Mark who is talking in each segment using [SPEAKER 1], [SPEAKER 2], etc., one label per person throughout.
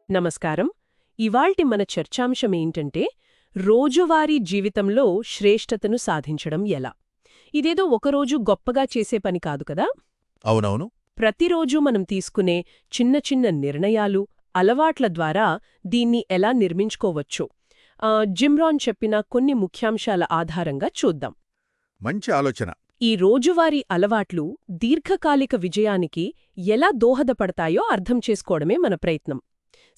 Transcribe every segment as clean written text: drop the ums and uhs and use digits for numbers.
[SPEAKER 1] నమస్కారం. ఇవాల్టి మన చర్చాంశమేంటంటే రోజువారీ జీవితంలో శ్రేష్ఠతను సాధించడం ఎలా. ఇదేదో ఒకరోజు గొప్పగా చేసే పని కాదు కదా.
[SPEAKER 2] అవునవును.
[SPEAKER 1] ప్రతిరోజూ మనం తీసుకునే చిన్న చిన్న నిర్ణయాలు, అలవాట్ల ద్వారా దీన్ని ఎలా నిర్మించుకోవచ్చో జిమ్ రాన్ చెప్పిన కొన్ని ముఖ్యాంశాల ఆధారంగా చూద్దాం.
[SPEAKER 2] మంచి ఆలోచన.
[SPEAKER 1] ఈ రోజువారీ అలవాట్లు దీర్ఘకాలిక విజయానికి ఎలా దోహదపడతాయో అర్థం చేసుకోవడమే మన ప్రయత్నం.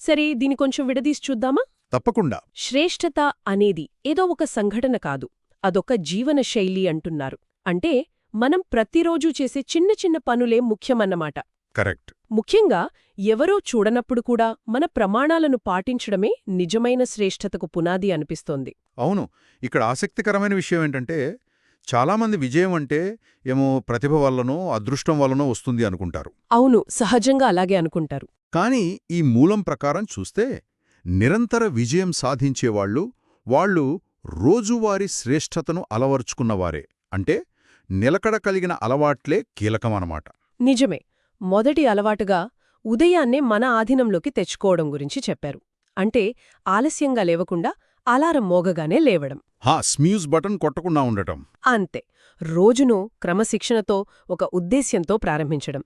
[SPEAKER 1] సరే, దీని కొంచెం విడదీసి చూద్దామా?
[SPEAKER 2] తప్పకుండా.
[SPEAKER 1] శ్రేష్ఠత అనేది ఏదో ఒక సంఘటన కాదు, అదొక జీవనశైలి అంటున్నారు. అంటే మనం ప్రతిరోజూ చేసే చిన్న చిన్న పనులే ముఖ్యమన్నమాట.
[SPEAKER 2] కరెక్ట్.
[SPEAKER 1] ముఖ్యంగా ఎవరో చూడనప్పుడు కూడా మన ప్రమాణాలను పాటించడమే నిజమైన శ్రేష్ఠతకు పునాది అనిపిస్తోంది.
[SPEAKER 2] అవును. ఇక్కడ ఆసక్తికరమైన విషయం ఏంటంటే చాలామంది విజయం అంటే ఏమో ప్రతిభ వల్లనో అదృష్టం వల్లనో వస్తుంది అనుకుంటారు.
[SPEAKER 1] అవును, సహజంగా అలాగే అనుకుంటారు.
[SPEAKER 2] కానీ ఈ మూలం ప్రకారం చూస్తే నిరంతర విజయం సాధించేవాళ్లు వాళ్ళు రోజువారీ శ్రేష్ఠతను అలవరుచుకున్నవారే. అంటే నిలకడ కలిగిన అలవాట్లే కీలకమన్నమాట.
[SPEAKER 1] నిజమే. మొదటి అలవాటుగా ఉదయాన్నే మన ఆధీనంలోకి తెచ్చుకోవడం గురించి చెప్పారు. అంటే ఆలస్యంగా లేవకుండా అలారం మోగగానే లేవడం.
[SPEAKER 2] స్మ్యూజ్ బటన్ కొట్టకుండా ఉండటం.
[SPEAKER 1] అంతే. రోజును క్రమశిక్షణతో, ఒక ఉద్దేశ్యంతో ప్రారంభించడం.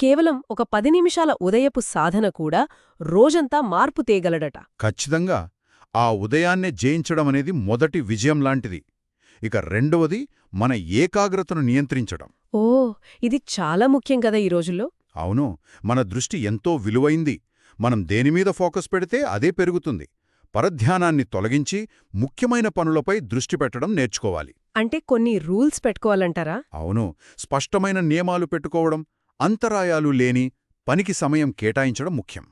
[SPEAKER 1] కేవలం ఒక 10 నిమిషాల ఉదయపు సాధన కూడా రోజంతా మార్పు తేగలడట.
[SPEAKER 2] ఖచ్చితంగా. ఆ ఉదయాన్నే జయించడమనేది మొదటి విజయం లాంటిది. ఇక రెండవది మన ఏకాగ్రతను నియంత్రించడం.
[SPEAKER 1] ఓ, ఇది చాలా ముఖ్యం కదా ఈ రోజుల్లో.
[SPEAKER 2] అవును. మన దృష్టి ఎంతో విలువైంది. మనం దేనిమీద ఫోకస్ పెడితే అదే పెరుగుతుంది. పరధ్యానాన్ని తొలగించి ముఖ్యమైన పనులపై దృష్టి పెట్టడం నేర్చుకోవాలి.
[SPEAKER 1] అంటే కొన్ని రూల్స్ పెట్టుకోవాలంటారా?
[SPEAKER 2] అవును. స్పష్టమైన నియమాలు పెట్టుకోవడం, అంతరాయాలు లేని పనికి సమయం కేటాయించడం ముఖ్యం.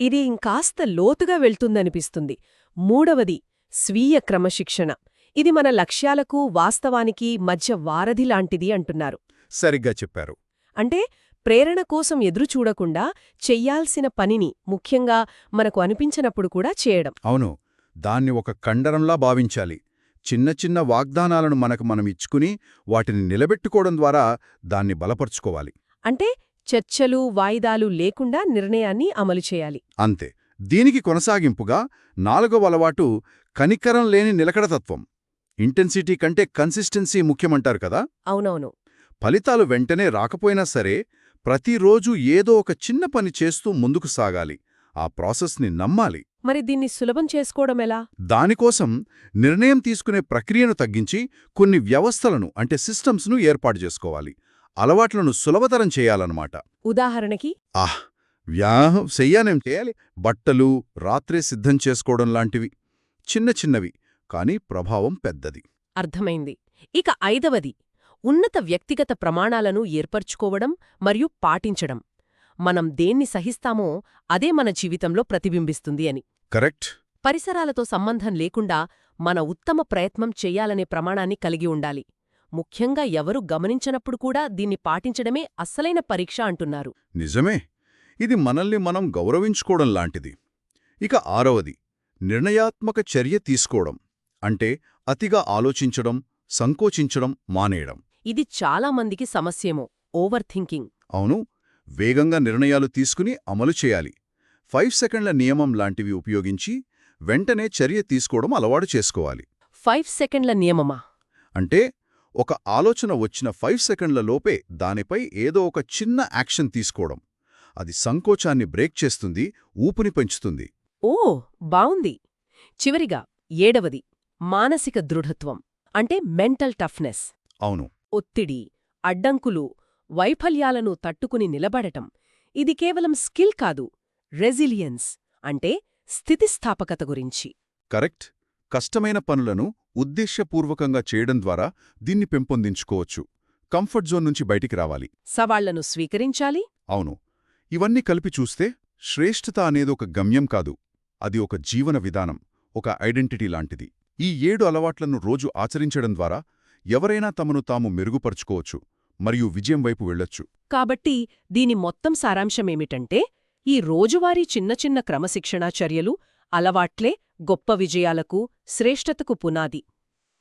[SPEAKER 1] ఇది ఇంకాస్త లోతుగా వెళ్తుందనిపిస్తుంది. మూడవది స్వీయ క్రమశిక్షణ. ఇది మన లక్ష్యాలకు వాస్తవానికి మధ్య వారధి లాంటిది అంటున్నారు.
[SPEAKER 2] సరిగ్గా చెప్పారు.
[SPEAKER 1] అంటే ప్రేరణ కోసం ఎదురుచూడకుండా చెయ్యాల్సిన పనిని ముఖ్యంగా మనకు అనిపించినప్పుడు కూడా చేయడం.
[SPEAKER 2] అవును. దాన్ని ఒక కండరంలా భావించాలి. చిన్న చిన్న వాగ్దానాలను మనం ఇచ్చుకుని వాటిని నిలబెట్టుకోవడం ద్వారా దాన్ని బలపరుచుకోవాలి.
[SPEAKER 1] అంటే చర్చలు, వాయిదాలు లేకుండా నిర్ణయాన్ని అమలు చేయాలి.
[SPEAKER 2] అంతే. దీనికి కొనసాగింపుగా 4వ అలవాటు కనికరం లేని నిలకడతత్వం. ఇంటెన్సిటీ కంటే కన్సిస్టెన్సీ ముఖ్యమంటారు కదా.
[SPEAKER 1] అవునవును.
[SPEAKER 2] ఫలితాలు వెంటనే రాకపోయినా సరే ప్రతిరోజూ ఏదో ఒక చిన్న పని చేస్తూ ముందుకు సాగాలి. ఆ ప్రాసెస్ని నమ్మాలి.
[SPEAKER 1] మరి దీన్ని సులభం చేసుకోవడమెలా?
[SPEAKER 2] దానికోసం నిర్ణయం తీసుకునే ప్రక్రియను తగ్గించి కొన్ని వ్యవస్థలను అంటే సిస్టమ్స్ను ఏర్పాటు చేసుకోవాలి. అలవాట్లను సులభతరం చేయాలన్నమాట.
[SPEAKER 1] ఉదాహరణకి
[SPEAKER 2] చెయ్యానేం చేయాలి. బట్టలు రాత్రే సిద్ధం చేసుకోవడం లాంటివి. చిన్న చిన్నవి, కానీ ప్రభావం పెద్దది.
[SPEAKER 1] అర్థమైంది. ఇక 5వది ఉన్నత వ్యక్తిగత ప్రమాణాలను ఏర్పర్చుకోవడం మరియు పాటించడం. మనం దేన్ని సహిస్తామో అదే మన జీవితంలో ప్రతిబింబిస్తుంది అని.
[SPEAKER 2] కరెక్ట్.
[SPEAKER 1] పరిసరాలతో సంబంధం లేకుండా మన ఉత్తమ ప్రయత్నం చెయ్యాలనే ప్రమాణాన్ని కలిగి ఉండాలి. ముఖ్యంగా ఎవరు గమనించనప్పుడు కూడా దీన్ని పాటించడమే అస్సలైన పరీక్ష అంటున్నారు.
[SPEAKER 2] నిజమే. ఇది మనల్ని మనం గౌరవించుకోవడం లాంటిది. ఇక 6వది నిర్ణయాత్మక చర్య తీసుకోవడం. అంటే అతిగా ఆలోచించడం, సంకోచించడం మానేయడం.
[SPEAKER 1] ఇది చాలామందికి సమస్యేమో, ఓవర్ థింకింగ్.
[SPEAKER 2] అవును. వేగంగా నిర్ణయాలు తీసుకుని అమలు చేయాలి. 5 సెకండ్ల నియమం లాంటివి ఉపయోగించి వెంటనే చర్య తీసుకోవడం అలవాటు చేసుకోవాలి.
[SPEAKER 1] 5 సెకండ్ల నియమమా?
[SPEAKER 2] అంటే ఒక ఆలోచన వచ్చిన 5 సెకండ్ల లోపే దానిపై ఏదో ఒక చిన్న యాక్షన్ తీసుకోవడం. అది సంకోచాన్ని బ్రేక్ చేస్తుంది, ఊపుని పెంచుతుంది.
[SPEAKER 1] ఓ, బావుంది. చివరిగా 7వది మానసిక దృఢత్వం. అంటే మెంటల్ టఫ్నెస్.
[SPEAKER 2] అవును.
[SPEAKER 1] ఒత్తిడి, అడ్డంకులు, వైఫల్యాలను తట్టుకుని నిలబడటం. ఇది కేవలం స్కిల్ కాదు, రెసిలియన్స్ అంటే స్థితిస్థాపకత గురించి.
[SPEAKER 2] కరెక్ట్. కష్టమైన పనులను ఉద్దేశ్యపూర్వకంగా చేయడం ద్వారా దీన్ని పెంపొందించుకోవచ్చు. కంఫర్ట్ జోన్ నుంచి బయటికి రావాలి.
[SPEAKER 1] సవాళ్లను స్వీకరించాలి.
[SPEAKER 2] అవును. ఇవన్నీ కలిపి చూస్తే శ్రేష్ఠత అనేదొక గమ్యం కాదు, అది ఒక జీవన విధానం, ఒక ఐడెంటిటీ లాంటిది. ఈ 7 అలవాట్లను రోజు ఆచరించడం ద్వారా ఎవరైనా తమను తాము మెరుగుపరుచుకోవచ్చు మరియు విజయం వైపు వెళ్లొచ్చు.
[SPEAKER 1] కాబట్టి దీని మొత్తం సారాంశమేమిటంటే ఈ రోజువారీ చిన్న చిన్న క్రమశిక్షణా చర్యలు, అలవాట్లే గొప్ప విజయాలకు, శ్రేష్ఠతకు పునాది.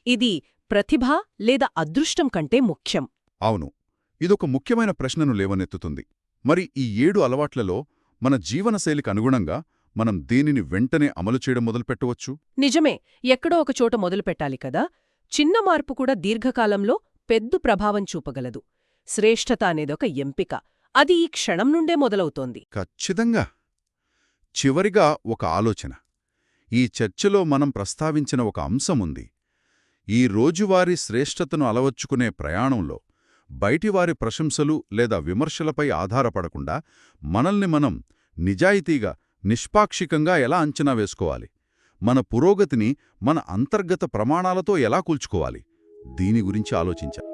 [SPEAKER 1] ఇది ప్రతిభ లేదా అదృష్టం కంటే ముఖ్యం.
[SPEAKER 2] అవును. ఇదొక ముఖ్యమైన ప్రశ్నను లేవనెత్తుతుంది. మరి ఈ 7 అలవాట్లలో మన జీవనశైలికి అనుగుణంగా మనం దేనిని వెంటనే అమలు చేయడం మొదలుపెట్టవచ్చు?
[SPEAKER 1] నిజమే, ఎక్కడో ఒక చోట మొదలుపెట్టాలి కదా. చిన్న మార్పు కూడా దీర్ఘకాలంలో పెద్ద ప్రభావం చూపగలదు. శ్రేష్ఠత అనేదొక ఎంపిక. అది ఈ క్షణం నుండే మొదలవుతోంది.
[SPEAKER 2] ఖచ్చితంగా. చివరిగా ఒక ఆలోచన. ఈ చర్చలో మనం ప్రస్తావించిన ఒక అంశముంది. ఈ రోజువారీ శ్రేష్ఠతను అలవర్చుకునే ప్రయాణంలో బయటివారి ప్రశంసలు లేదా విమర్శలపై ఆధారపడకుండా మనల్ని మనం నిజాయితీగా, నిష్పాక్షికంగా ఎలా అంచనా వేసుకోవాలి? మన పురోగతిని మన అంతర్గత ప్రమాణాలతో ఎలా కూల్చుకోవాలి? దీని గురించి ఆలోచించా.